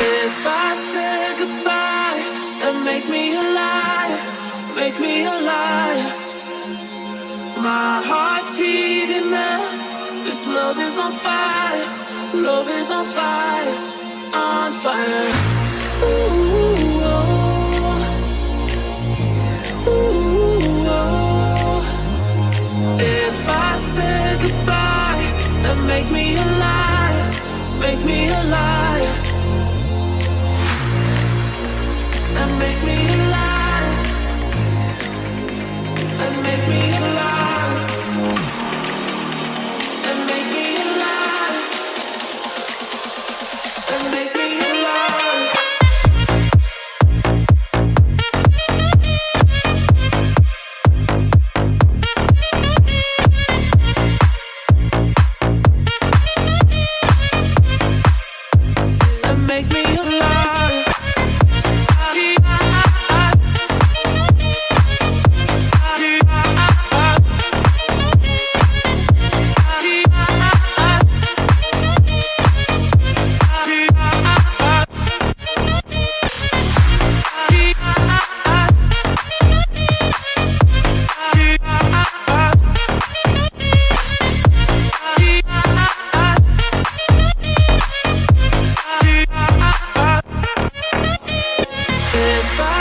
If I say goodbye, then make me a liar, make me a liar. My heart's heating up, this love is on fire, love is on fire, on fire. Ooh, oh. Ooh, oh. If I say goodbye, then make me a liar, make me a liar. And make me a liar, and make me a liar, and make me a liar, and make me a liar. And make me a liar. If I